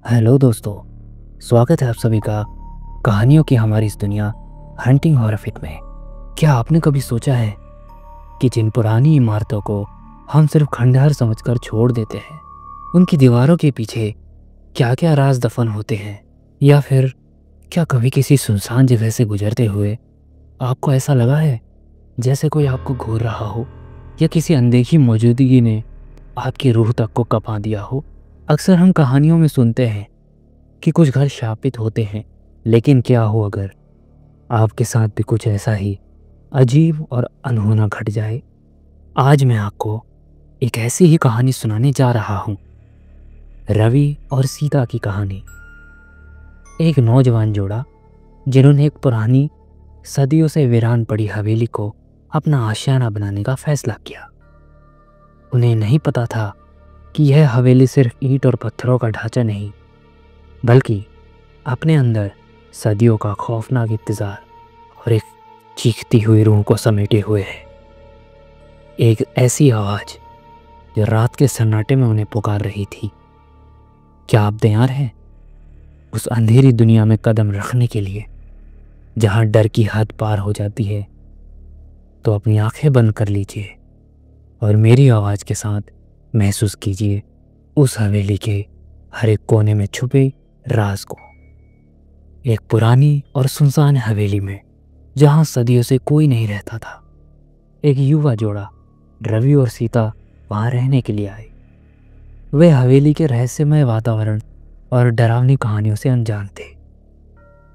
Hello दोस्तों, स्वागत है आप सभी का कहानियों की हमारी इस दुनिया हंटिंग हॉरर में। क्या आपने कभी सोचा है कि जिन पुरानी इमारतों को हम सिर्फ खंडहर समझकर छोड़ देते हैं, उनकी दीवारों के पीछे क्या क्या राज दफन होते हैं? या फिर क्या कभी किसी सुनसान जगह से गुजरते हुए आपको ऐसा लगा है जैसे कोई आपको घूर रहा हो, या किसी अनदेखी मौजूदगी ने आपकी रूह तक को कँपा दिया हो? अक्सर हम कहानियों में सुनते हैं कि कुछ घर शापित होते हैं, लेकिन क्या हो अगर आपके साथ भी कुछ ऐसा ही अजीब और अनहोना घट जाए? आज मैं आपको एक ऐसी ही कहानी सुनाने जा रहा हूँ, रवि और सीता की कहानी। एक नौजवान जोड़ा जिन्होंने एक पुरानी सदियों से वीरान पड़ी हवेली को अपना आशियाना बनाने का फैसला किया। उन्हें नहीं पता था कि यह हवेली सिर्फ ईंट और पत्थरों का ढांचा नहीं, बल्कि अपने अंदर सदियों का खौफनाक इंतजार और एक चीखती हुई रूह को समेटे हुए है। एक ऐसी आवाज जो रात के सन्नाटे में उन्हें पुकार रही थी। क्या आप तैयार हैं उस अंधेरी दुनिया में कदम रखने के लिए, जहां डर की हद पार हो जाती है? तो अपनी आंखें बंद कर लीजिए और मेरी आवाज के साथ महसूस कीजिए उस हवेली के हर एक कोने में छुपे राज को। एक पुरानी और सुनसान हवेली में, जहां सदियों से कोई नहीं रहता था, एक युवा जोड़ा रवि और सीता वहां रहने के लिए आए। वे हवेली के रहस्यमय वातावरण और डरावनी कहानियों से अनजान थे।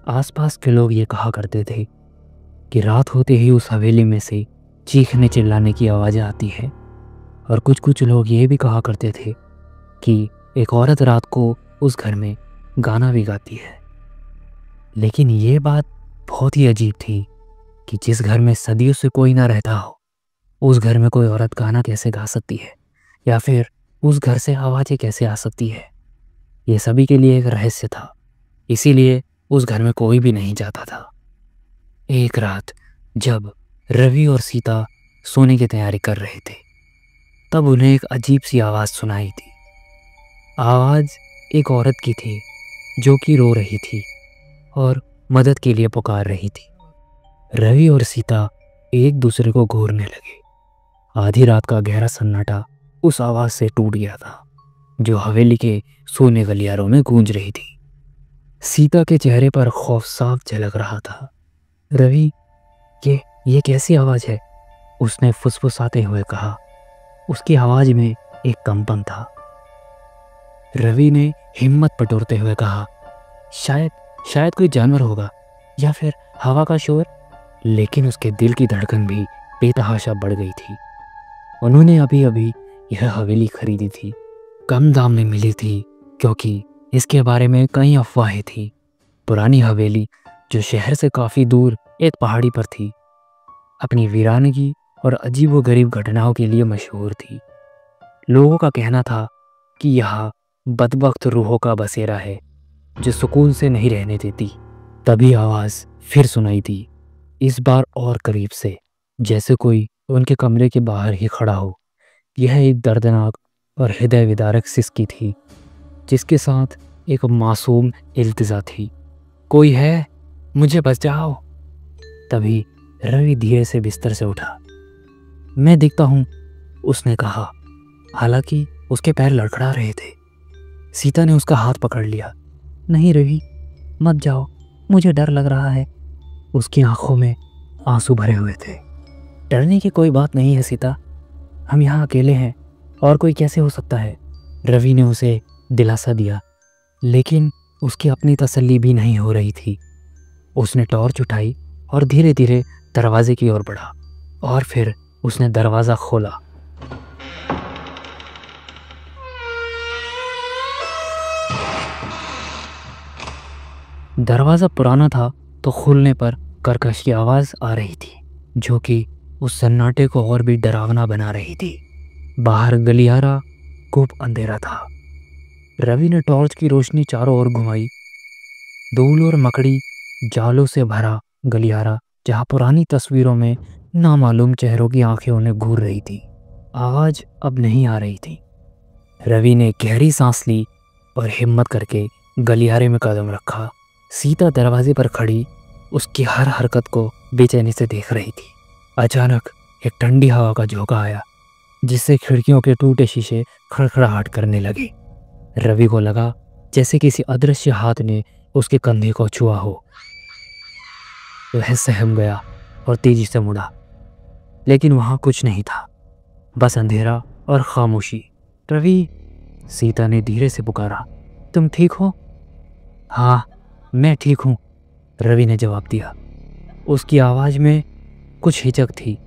आसपास के लोग ये कहा करते थे कि रात होते ही उस हवेली में से चीखने चिल्लाने की आवाज़ें आती है, और कुछ लोग ये भी कहा करते थे कि एक औरत रात को उस घर में गाना भी गाती है। लेकिन ये बात बहुत ही अजीब थी कि जिस घर में सदियों से कोई ना रहता हो, उस घर में कोई औरत गाना कैसे गा सकती है, या फिर उस घर से आवाज़ें कैसे आ सकती है? ये सभी के लिए एक रहस्य था, इसीलिए उस घर में कोई भी नहीं जाता था। एक रात जब रवि और सीता सोने की तैयारी कर रहे थे, तब उन्हें एक अजीब सी आवाज़ सुनाई थी। आवाज़ एक औरत की थी जो कि रो रही थी और मदद के लिए पुकार रही थी। रवि और सीता एक दूसरे को घूरने लगे। आधी रात का गहरा सन्नाटा उस आवाज़ से टूट गया था, जो हवेली के सोने गलियारों में गूंज रही थी। सीता के चेहरे पर खौफ साफ झलक रहा था। रवि, ये कैसी आवाज़ है? उसने फुसफुसाते हुए कहा। उसकी आवाज़ में एक कंपन था। रवि ने हिम्मत बटोरते हुए कहा, शायद कोई जानवर होगा, या फिर हवा का शोर। लेकिन उसके दिल की धड़कन भी बेतहाशा बढ़ गई थी। उन्होंने अभी अभी यह हवेली खरीदी थी, कम दाम में मिली थी, क्योंकि इसके बारे में कई अफवाहें थी। पुरानी हवेली जो शहर से काफ़ी दूर एक पहाड़ी पर थी, अपनी वीरानगी और अजीबोगरीब घटनाओं के लिए मशहूर थी। लोगों का कहना था कि यहाँ बदबख्त रूहों का बसेरा है जो सुकून से नहीं रहने देती। तभी आवाज़ फिर सुनाई दी, इस बार और करीब से, जैसे कोई उनके कमरे के बाहर ही खड़ा हो। यह एक दर्दनाक और हृदय विदारक सिसकी थी, जिसके साथ एक मासूम इल्तिजा थी, कोई है, मुझे बचाओ। तभी रवि धीरे से बिस्तर से उठा। मैं दिखता हूँ, उसने कहा, हालांकि उसके पैर लड़खड़ा रहे थे। सीता ने उसका हाथ पकड़ लिया। नहीं रवि, मत जाओ, मुझे डर लग रहा है। उसकी आंखों में आंसू भरे हुए थे। डरने की कोई बात नहीं है सीता, हम यहाँ अकेले हैं, और कोई कैसे हो सकता है? रवि ने उसे दिलासा दिया, लेकिन उसकी अपनी तसल्ली भी नहीं हो रही थी। उसने टॉर्च उठाई और धीरे धीरे दरवाजे की ओर बढ़ा, और फिर उसने दरवाज़ा खोला। दरवाज़ा पुराना था, तो खुलने पर कर्कश की आवाज़ आ रही थी, जो कि उस सन्नाटे को और भी डरावना बना रही थी। बाहर गलियारा खूब अंधेरा था। रवि ने टॉर्च की रोशनी चारों ओर घुमाई। धूल और मकड़ी जालों से भरा गलियारा, जहाँ पुरानी तस्वीरों में नामालूम चेहरों की आंखें उन्हें घूर रही थी। आवाज़ अब नहीं आ रही थी। रवि ने गहरी सांस ली और हिम्मत करके गलियारे में कदम रखा। सीता दरवाजे पर खड़ी उसकी हर हरकत को बेचैनी से देख रही थी। अचानक एक ठंडी हवा का झोंका आया, जिससे खिड़कियों के टूटे शीशे खड़खड़ाहट करने लगे। रवि को लगा जैसे किसी अदृश्य हाथ ने उसके कंधे को छुआ हो। वह सहम गया और तेजी से मुड़ा, लेकिन वहां कुछ नहीं था, बस अंधेरा और खामोशी। रवि, सीता ने धीरे से पुकारा, तुम ठीक हो? हाँ, मैं ठीक हूँ, रवि ने जवाब दिया। उसकी आवाज़ में कुछ हिचक थी।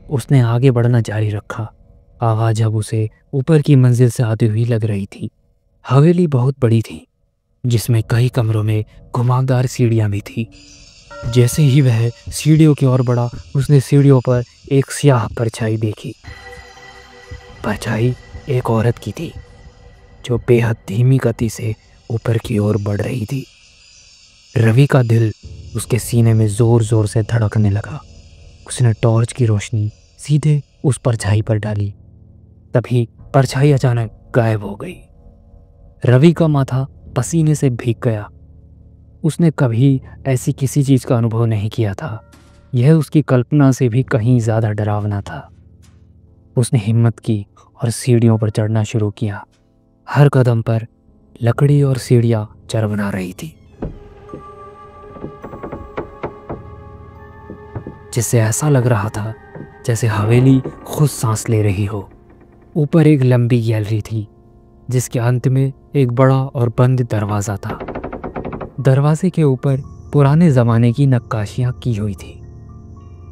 उसने आगे बढ़ना जारी रखा। आवाज़ अब उसे ऊपर की मंजिल से आती हुई लग रही थी। हवेली बहुत बड़ी थी, जिसमें कई कमरों में घुमावदार सीढ़ियाँ भी थी। जैसे ही वह सीढ़ियों की ओर बढ़ा, उसने सीढ़ियों पर एक स्याह परछाई देखी। परछाई एक औरत की थी, जो बेहद धीमी गति से ऊपर की ओर बढ़ रही थी। रवि का दिल उसके सीने में जोर जोर से धड़कने लगा। उसने टॉर्च की रोशनी सीधे उस परछाई पर डाली। तभी परछाई अचानक गायब हो गई। रवि का माथा पसीने से भीग गया। उसने कभी ऐसी किसी चीज का अनुभव नहीं किया था। यह उसकी कल्पना से भी कहीं ज्यादा डरावना था। उसने हिम्मत की और सीढ़ियों पर चढ़ना शुरू किया। हर कदम पर लकड़ी और सीढ़ियां चरमरा रही थी, जिससे ऐसा लग रहा था जैसे हवेली खुद सांस ले रही हो। ऊपर एक लंबी गैलरी थी, जिसके अंत में एक बड़ा और बंद दरवाज़ा था। दरवाजे के ऊपर पुराने ज़माने की नक्काशियाँ की हुई थी,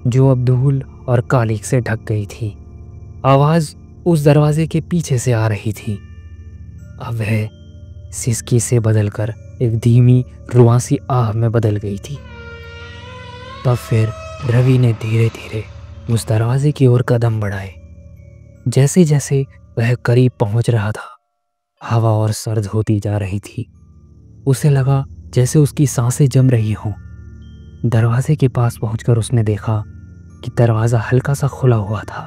जो अब धूल और कालिक से ढक गई थी। आवाज़ उस दरवाजे के पीछे से आ रही थी। अब वह सिसकी से बदलकर एक धीमी रुआसी आह में बदल गई थी। तब फिर रवि ने धीरे धीरे उस दरवाजे की ओर कदम बढ़ाए। जैसे जैसे वह करीब पहुंच रहा था, हवा और सर्द होती जा रही थी। उसे लगा जैसे उसकी सांसें जम रही हों। दरवाजे के पास पहुंचकर उसने देखा कि दरवाज़ा हल्का सा खुला हुआ था।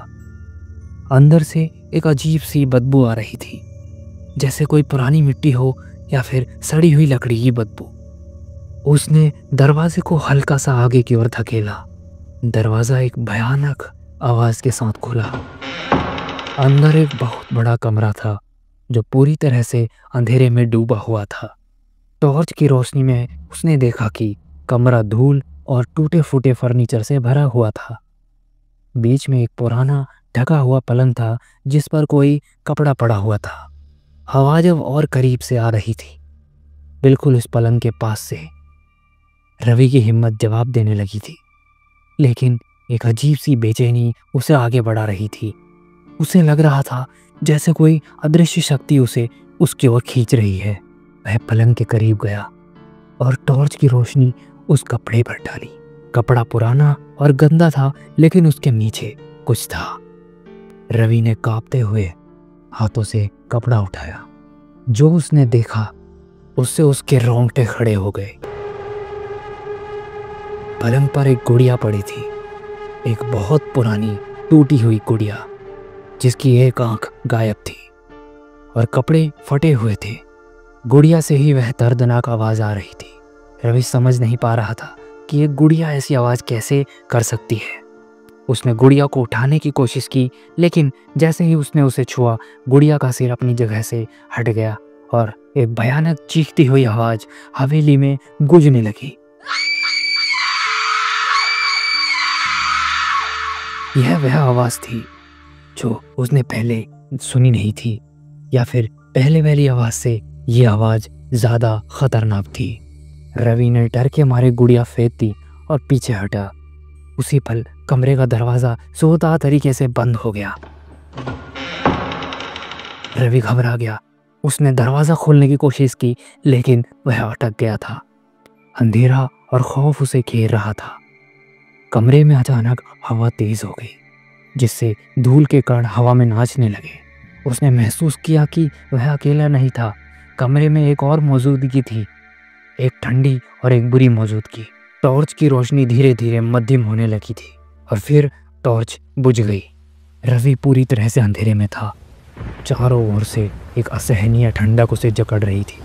अंदर से एक अजीब सी बदबू आ रही थी, जैसे कोई पुरानी मिट्टी हो या फिर सड़ी हुई लकड़ी की बदबू। उसने दरवाजे को हल्का सा आगे की ओर धकेला। दरवाज़ा एक भयानक आवाज़ के साथ खुला। अंदर एक बहुत बड़ा कमरा था, जो पूरी तरह से अंधेरे में डूबा हुआ था। टॉर्च की रोशनी में उसने देखा कि कमरा धूल और टूटे फूटे फर्नीचर से भरा हुआ था। बीच में एक पुराना ढका हुआ पलंग था, जिस पर कोई कपड़ा पड़ा हुआ था। आवाज़ अब और करीब से आ रही थी, बिल्कुल इस पलंग के पास से। रवि की हिम्मत जवाब देने लगी थी, लेकिन एक अजीब सी बेचैनी उसे आगे बढ़ा रही थी। उसे लग रहा था जैसे कोई अदृश्य शक्ति उसे उसकी ओर खींच रही है। वह पलंग के करीब गया और टॉर्च की रोशनी उस कपड़े पर डाली। कपड़ा पुराना और गंदा था, लेकिन उसके नीचे कुछ था। रवि ने कांपते हुए हाथों से कपड़ा उठाया। जो उसने देखा, उससे उसके रोंगटे खड़े हो गए। पलंग पर एक गुड़िया पड़ी थी, एक बहुत पुरानी टूटी हुई गुड़िया, जिसकी एक आंख गायब थी और कपड़े फटे हुए थे। गुड़िया से ही वह दर्दनाक आवाज़ आ रही थी। रवि समझ नहीं पा रहा था कि एक गुड़िया ऐसी आवाज़ कैसे कर सकती है। उसने गुड़िया को उठाने की कोशिश की, लेकिन जैसे ही उसने उसे छुआ, गुड़िया का सिर अपनी जगह से हट गया और एक भयानक चीखती हुई आवाज़ हवेली में गूंजने लगी। यह वह आवाज़ थी जो उसने पहले सुनी नहीं थी, या फिर पहले वाली आवाज़ से ये आवाज़ ज़्यादा खतरनाक थी। रवि ने डर के मारे गुड़िया फेंक दी और पीछे हटा। उसी पल कमरे का दरवाज़ा सोता तरीके से बंद हो गया। रवि घबरा गया। उसने दरवाज़ा खोलने की कोशिश की, लेकिन वह अटक गया था। अंधेरा और खौफ उसे घेर रहा था। कमरे में अचानक हवा तेज हो गई, जिससे धूल के कण हवा में नाचने लगे। उसने महसूस किया कि वह अकेला नहीं था। कमरे में एक और मौजूदगी थी, एक ठंडी और एक बुरी मौजूदगी। टॉर्च की रोशनी धीरे धीरे मध्यम होने लगी थी और फिर टॉर्च बुझ गई। रवि पूरी तरह से अंधेरे में था। चारों ओर से एक असहनीय ठंडक उसे जकड़ रही थी।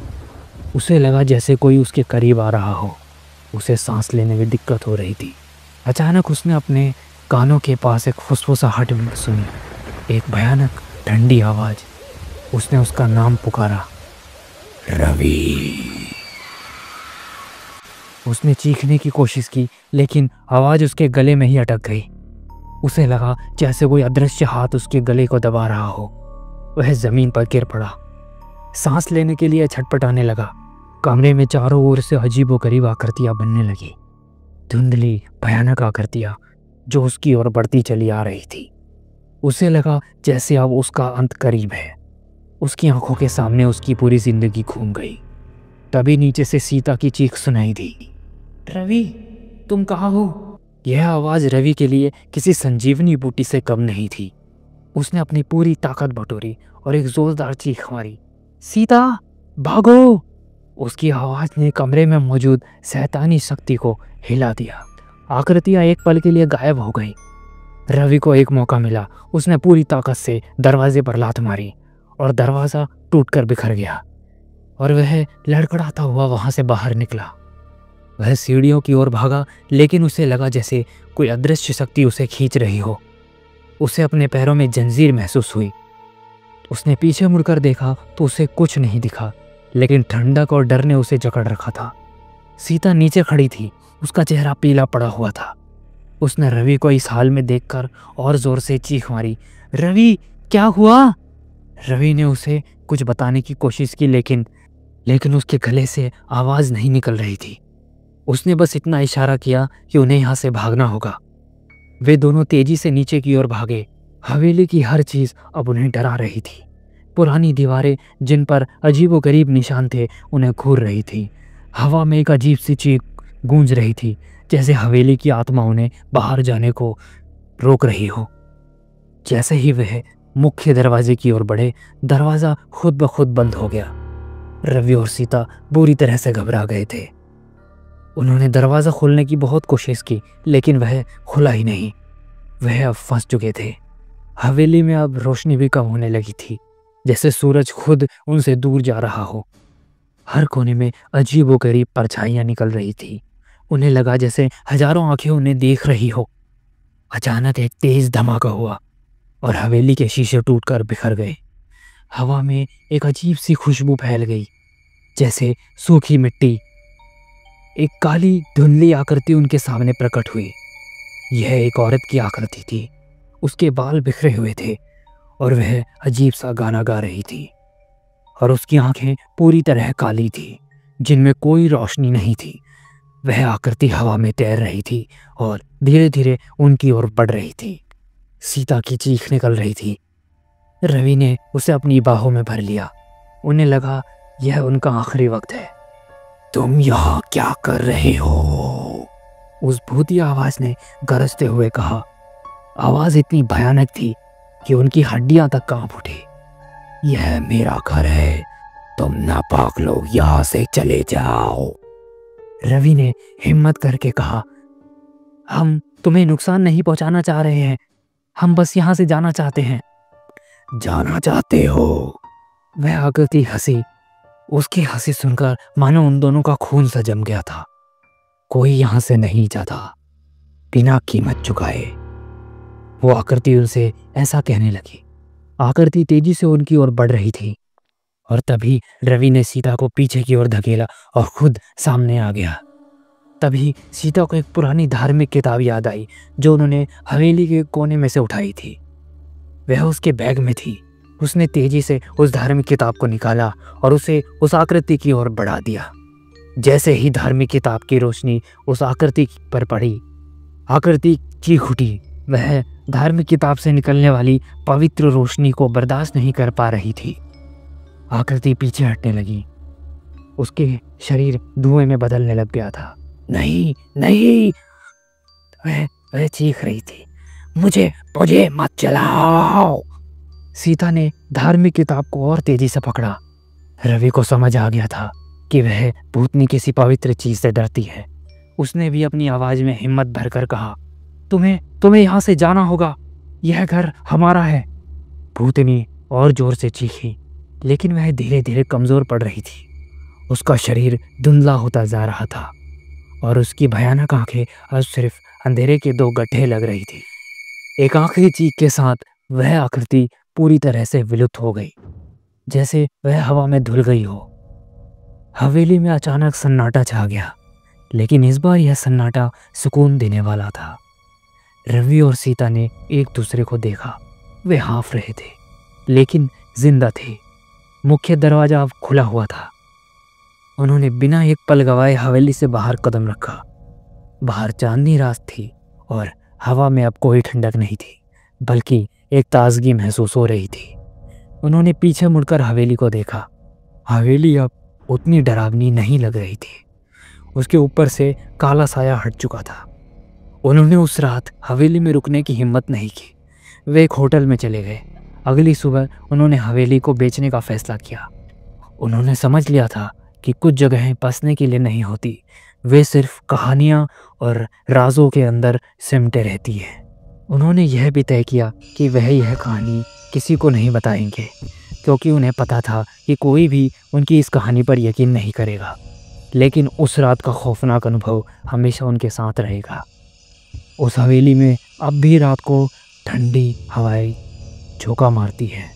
उसे लगा जैसे कोई उसके करीब आ रहा हो। उसे सांस लेने में दिक्कत हो रही थी। अचानक उसने अपने कानों के पास एक फुसफुसाहट सुनी, एक भयानक ठंडी आवाज़। उसने उसका नाम पुकारा, रवि। उसने चीखने की कोशिश की, लेकिन आवाज़ उसके गले में ही अटक गई। उसे लगा जैसे कोई अदृश्य हाथ उसके गले को दबा रहा हो। वह ज़मीन पर गिर पड़ा, सांस लेने के लिए छटपटाने लगा। कमरे में चारों ओर से अजीबोगरीब आकृतियाँ बनने लगी, धुंधली भयानक आकृतियाँ जो उसकी ओर बढ़ती चली आ रही थी। उसे लगा जैसे अब उसका अंत करीब है। उसकी आंखों के सामने उसकी पूरी जिंदगी घूम गई। तभी नीचे से सीता की चीख सुनाई दी, रवि, तुम कहाँ हो? यह आवाज़ रवि के लिए किसी संजीवनी बूटी से कम नहीं थी। उसने अपनी पूरी ताकत बटोरी और एक जोरदार चीख मारी, सीता, भागो! उसकी आवाज़ ने कमरे में मौजूद शैतानी शक्ति को हिला दिया। आकृतियाँ एक पल के लिए गायब हो गई। रवि को एक मौका मिला। उसने पूरी ताकत से दरवाजे पर लात मारी और दरवाज़ा टूटकर बिखर गया और वह लड़खड़ाता हुआ वहाँ से बाहर निकला। वह सीढ़ियों की ओर भागा, लेकिन उसे लगा जैसे कोई अदृश्य शक्ति उसे खींच रही हो। उसे अपने पैरों में जंजीर महसूस हुई। उसने पीछे मुड़कर देखा तो उसे कुछ नहीं दिखा, लेकिन ठंडक और डर ने उसे जकड़ रखा था। सीता नीचे खड़ी थी, उसका चेहरा पीला पड़ा हुआ था। उसने रवि को इस हाल में देखकर और जोर से चीख मारी, रवि, क्या हुआ? रवि ने उसे कुछ बताने की कोशिश की, लेकिन उसके गले से आवाज़ नहीं निकल रही थी। उसने बस इतना इशारा किया कि उन्हें यहाँ से भागना होगा। वे दोनों तेजी से नीचे की ओर भागे। हवेली की हर चीज़ अब उन्हें डरा रही थी। पुरानी दीवारें जिन पर अजीबोगरीब निशान थे उन्हें घूर रही थी। हवा में एक अजीब सी चीख गूंज रही थी, जैसे हवेली की आत्मा उन्हें बाहर जाने को रोक रही हो। जैसे ही वह मुख्य दरवाजे की ओर बढ़े, दरवाज़ा खुद ब खुद बंद हो गया। रवि और सीता बुरी तरह से घबरा गए थे। उन्होंने दरवाज़ा खोलने की बहुत कोशिश की, लेकिन वह खुला ही नहीं। वह अब फंस चुके थे। हवेली में अब रोशनी भी कम होने लगी थी, जैसे सूरज खुद उनसे दूर जा रहा हो। हर कोने में अजीबोगरीब परछाइयाँ निकल रही थी। उन्हें लगा जैसे हजारों आंखें उन्हें देख रही हो। अचानक एक तेज धमाका हुआ और हवेली के शीशे टूटकर बिखर गए। हवा में एक अजीब सी खुशबू फैल गई, जैसे सूखी मिट्टी। एक काली धुंधली आकृति उनके सामने प्रकट हुई। यह एक औरत की आकृति थी। उसके बाल बिखरे हुए थे और वह अजीब सा गाना गा रही थी, और उसकी आंखें पूरी तरह काली थी, जिनमें कोई रोशनी नहीं थी। वह आकृति हवा में तैर रही थी और धीरे धीरे उनकी ओर बढ़ रही थी। सीता की चीख निकल रही थी। रवि ने उसे अपनी बाहों में भर लिया। उन्हें लगा यह उनका आखिरी वक्त है। तुम यहाँ क्या कर रहे हो? उस भूतिया आवाज ने गरजते हुए कहा। आवाज इतनी भयानक थी कि उनकी हड्डियां तक कांप उठी। यह मेरा घर है, तुम नापाक लोग यहाँ से चले जाओ। रवि ने हिम्मत करके कहा, हम तुम्हें नुकसान नहीं पहुंचाना चाह रहे हैं, हम बस यहाँ से जाना चाहते हैं। जाना चाहते हो? वह आकृति हंसी। उसकी हंसी सुनकर मानो उन दोनों का खून सा जम गया था। कोई यहाँ से नहीं जाता बिना कीमत चुकाए। वो आकृति उनसे ऐसा कहने लगी। आकृति तेजी से उनकी ओर बढ़ रही थी और तभी रवि ने सीता को पीछे की ओर धकेला और खुद सामने आ गया। तभी सीता को एक पुरानी धार्मिक किताब याद आई जो उन्होंने हवेली के कोने में से उठाई थी। वह उसके बैग में थी। उसने तेजी से उस धार्मिक किताब को निकाला और उसे उस आकृति की ओर बढ़ा दिया। जैसे ही धार्मिक किताब की रोशनी उस आकृति पर पड़ी, आकृति चीख उठी। वह धार्मिक किताब से निकलने वाली पवित्र रोशनी को बर्दाश्त नहीं कर पा रही थी। आकृति पीछे हटने लगी। उसके शरीर धुएं में बदलने लग गया था। नहीं नहीं, वह चीख रही थी, मुझे मत चलाओ। सीता ने धार्मिक किताब को और तेजी से पकड़ा। रवि को समझ आ गया था कि वह भूतनी किसी पवित्र चीज से डरती है। उसने भी अपनी आवाज में हिम्मत भरकर कहा, तुम्हें यहाँ से जाना होगा, यह घर हमारा है। भूतनी और ज़ोर से चीखी, लेकिन वह धीरे धीरे कमज़ोर पड़ रही थी। उसका शरीर धुंधला होता जा रहा था और उसकी भयानक आंखें अब सिर्फ अंधेरे के दो गड्ढे लग रही थी। एक आखिरी चीख के साथ वह आकृति पूरी तरह से विलुप्त हो गई, जैसे वह हवा में धुल गई हो। हवेली में अचानक सन्नाटा छा गया, लेकिन इस बार यह सन्नाटा सुकून देने वाला था। रवि और सीता ने एक दूसरे को देखा। वे हाँफ रहे थे, लेकिन जिंदा थे। मुख्य दरवाजा अब खुला हुआ था। उन्होंने बिना एक पल गवाए हवेली से बाहर कदम रखा। बाहर चांदनी रात थी और हवा में अब कोई ठंडक नहीं थी, बल्कि एक ताजगी महसूस हो रही थी। उन्होंने पीछे मुड़कर हवेली को देखा। हवेली अब उतनी डरावनी नहीं लग रही थी। उसके ऊपर से काला साया हट चुका था। उन्होंने उस रात हवेली में रुकने की हिम्मत नहीं की। वे एक होटल में चले गए। अगली सुबह उन्होंने हवेली को बेचने का फैसला किया। उन्होंने समझ लिया था कि कुछ जगहें बसने के लिए नहीं होती, वे सिर्फ कहानियाँ और राजों के अंदर सिमटे रहती हैं। उन्होंने यह भी तय किया कि वह यह कहानी किसी को नहीं बताएंगे, क्योंकि उन्हें पता था कि कोई भी उनकी इस कहानी पर यकीन नहीं करेगा। लेकिन उस रात का खौफनाक अनुभव हमेशा उनके साथ रहेगा। उस हवेली में अब भी रात को ठंडी हवाएं झोंका मारती हैं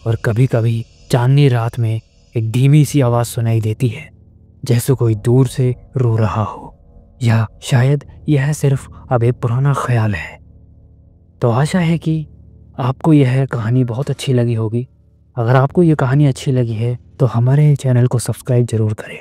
और कभी कभी चांदनी रात में एक धीमी सी आवाज़ सुनाई देती है, जैसे कोई दूर से रो रहा हो, या शायद यह सिर्फ अब एक पुराना ख्याल है। तो आशा है कि आपको यह कहानी बहुत अच्छी लगी होगी। अगर आपको यह कहानी अच्छी लगी है तो हमारे चैनल को सब्सक्राइब ज़रूर करें।